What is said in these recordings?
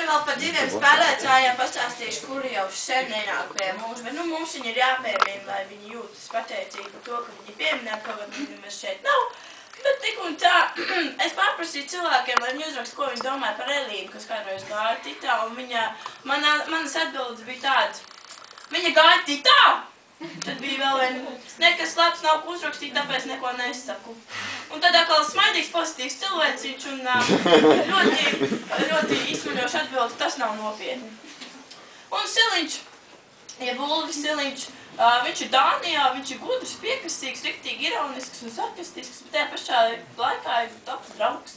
vēl par 2 spēlētājiem pastāstīšu, kuri jau sen nenāk pie mums, bet mums viņi ir jāpiemina, lai viņi jūtas pateicīgi par to, ka viņi pieminē, ka viņi mēs šeit nav. Bet tik un tā, es pārprasīju cilvēkiem, lai viņi uzrakst, ko viņi domāja par Elīnu, kas kādreiz gāja Titā, un manas atbildes bija tādas. Viņa gāja Titā! Tad bija vēl viena, nekas labs nav ko uzrakstīt, tāpēc neko nesaku. Un tad atkal smaidīgs, pozitīvs cilvēciņš un ļoti izsmaļoši atbildi, tas nav nopietni. Un Siliņš, ja Bulvis Siliņš, viņš ir Dānijā, viņš ir gudrs, piekastīgs, riktīgi ironisks un sarkastisks, bet tajā pašā laikā ir labs draugs.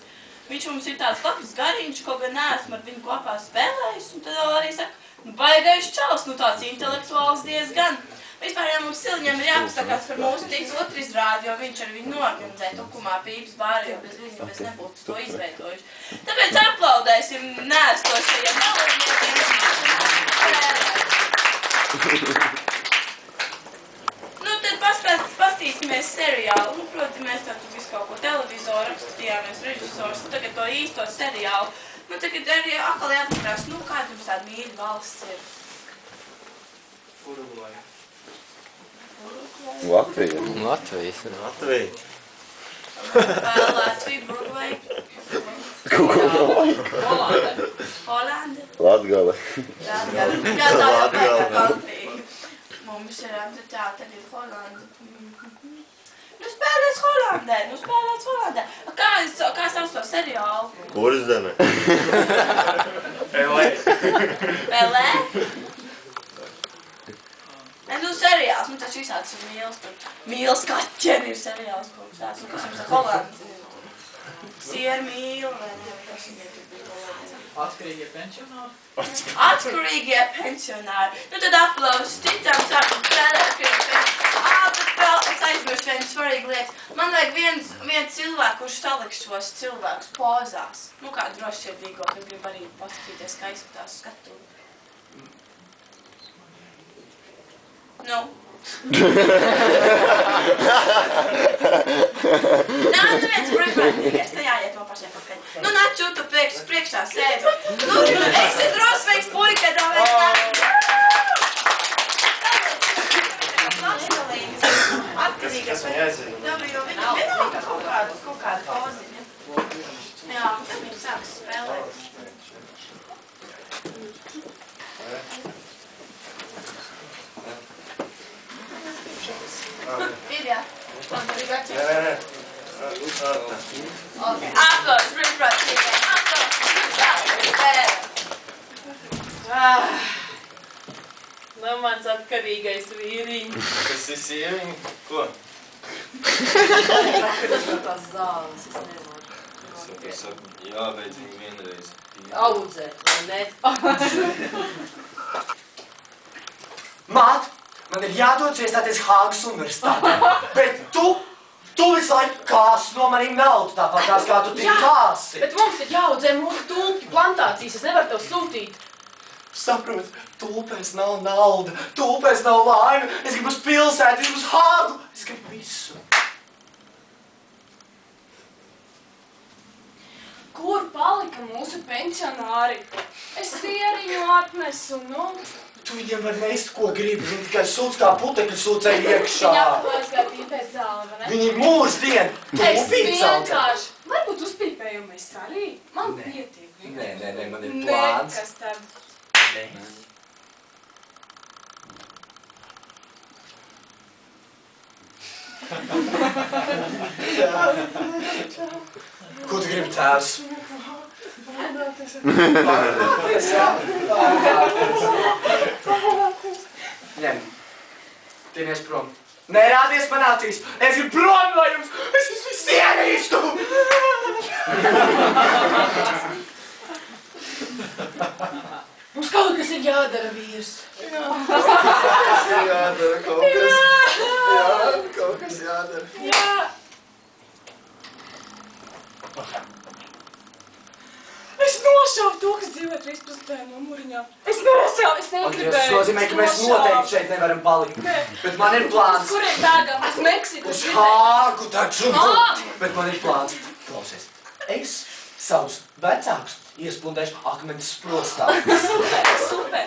Viņš mums ir tāds labs gariņš, kaut gan neesmu ar viņu kopā spēlējis, un tad vēl arī saka, baigais čals, tāds intelektuāls diezgan. Vispār, ja mums Siliņam ir jāpasakās par mūsu tiks otru izrādi, jo viņš ar viņu norganizē Tukumā Pīpas bāri, jo bez viņa mēs nebūtu to izveidojuši. Tāpēc aplaudēsim nēstošajiem dalībniekiem. Nu, tad pastīsimies seriālu. Nu, proti, mēs tātad visu kaut ko televizoru rakstījāmies, režisors, un tagad to īsto seriālu. Nu, tagad arī atkal jāpatrās, nu, kāda jums tāda mīļa valsts ir? Urugvaja. Latvija. Latvija. Vēl Latvija, Burvai. Holanda. Latgale. Jā, tā jau pēkā country. Mums ir tā, tagad Holanda. Nu spēlēts Holandē. Kā sauc to seriālu? Kurzeme. Pelē? Nu, seriāls, nu taču visāds ir mīls kaķeni ir seriāls, ko mums tāds, un kas jums ir Holanda. Sieru mīlu, vai ne, kas viņiem ir Holanda. Atkarīgie pensionāri? Atkarīgie pensionāri. Nu, tad aplaus Titam, sākam spēlēt, bet vēl es aizmirstu vienu svarīgu lietu. Man vajag viens cilvēku, kurš saliks šos cilvēkus pozās. Nu, kā drošsirdīgo, kad grib arī paskatīties, kā izskatās skatuvi. Nu. Nā, neviens brīvprātīgais, te jāiet no pašiem pakaļ. Nu, nāc čutu priekšā sēdzi. Nu, esi drosmīgs puika, domāju, Kas viņai aizina? Labi, jo viņam vienalga kaut kāda pauziņa. Jā, un tad viņi sāks spēlēt. Ir, jā. Nē. Aplaus, brīvprātīgiem, aplaus, Nu, mans atkarīgais vīriņš. Kas ir sieviņi? Ko? Tās zāles, es nevaru. Es saku, jābeidz viņu vienreiz. Audzēt, vai ne? Māt, man ir jādodas iestāties Hāgas universitātē, bet tu visu laiku kāsi no manīm naudu, tāpat kā tu tik kāsi. Bet mums ir jāaudzē mūsu tulpju plantācijas, es nevaru tev sūtīt. Saprot, tulpēs nav nauda, tulpēs nav laime, es gribu uz pilsētu, es gribu uz Hāgu, es gribu visu. Kur palika mūsu pensionāri? Es sieriņu atnesu, nu. Tu viņiem var nest, ko gribi, viņi tikai sūc kā putekļu sūcēji iekšā. Viņa aizgāja pīpēt zāli, vai ne? Viņi mūždien, tu Es upīcāli. vienkārši, varbūt uzpīpējumu es arī, man pietiek. Nē, man ir plāns. Nekas tad. Ko tu gribi, tēvs? Ņem. Tienies prom. Nerādies man acīs. Es gribu prom no jums. Es jūs visu ienīstu. Mums kaut kas ir jādara, vīrs. Jādara kaut kas. Jā, kaut kas jādara. Jā. Es nošauju to, kas dzīvo 13. numuriņā. Es nošauju, es negribēju. Tas nozīmē, ka mēs noteikti šeit nevaram palikt. Bet man ir plāns. Uz kuriem bēgam? Uz Meksiku? Uz Hāgu taču. Hāgu! Bet man ir plāns. Klausies. Es savus vecākus iespundēšu akmens sprostā. Super!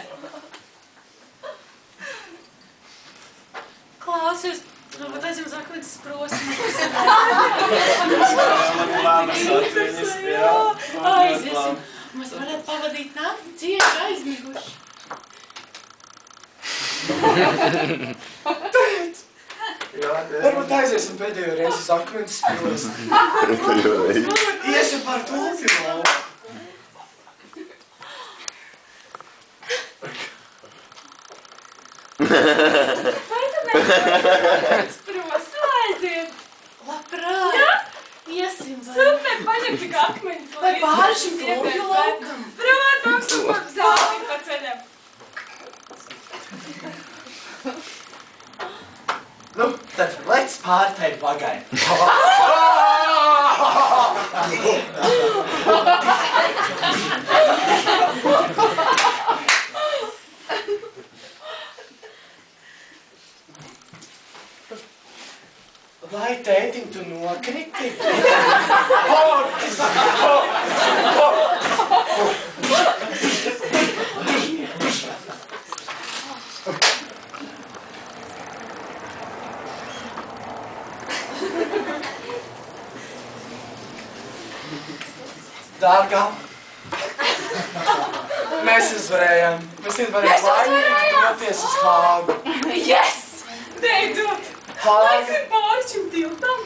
Klausies, varbūt aizjums akmens sprosti. Aiziesim. Mēs varētu pavadīt nakti cieši aizmiguši. Tēt! Jā, tēt. Varbūt aiziesim pēdējo reizi uz akmens sprostu. Iesim par tūpju. Vai tu nevari sprostu aiziet? Labprāt! Jā? Iesim, vai? Super, paņem tik akmeņus. Vai pāri šim tūpju laukam? Protams, un zelti pa ceļam. Nu, tad lec pāri tai bagai. Vai tētim tu nokriti? Dārgā, mēs uzvarējām. Mēs varējām laimīgi doties uz Hāgu. Yes! Beidzot! Hāga. Laiksim pāri šim tiltam.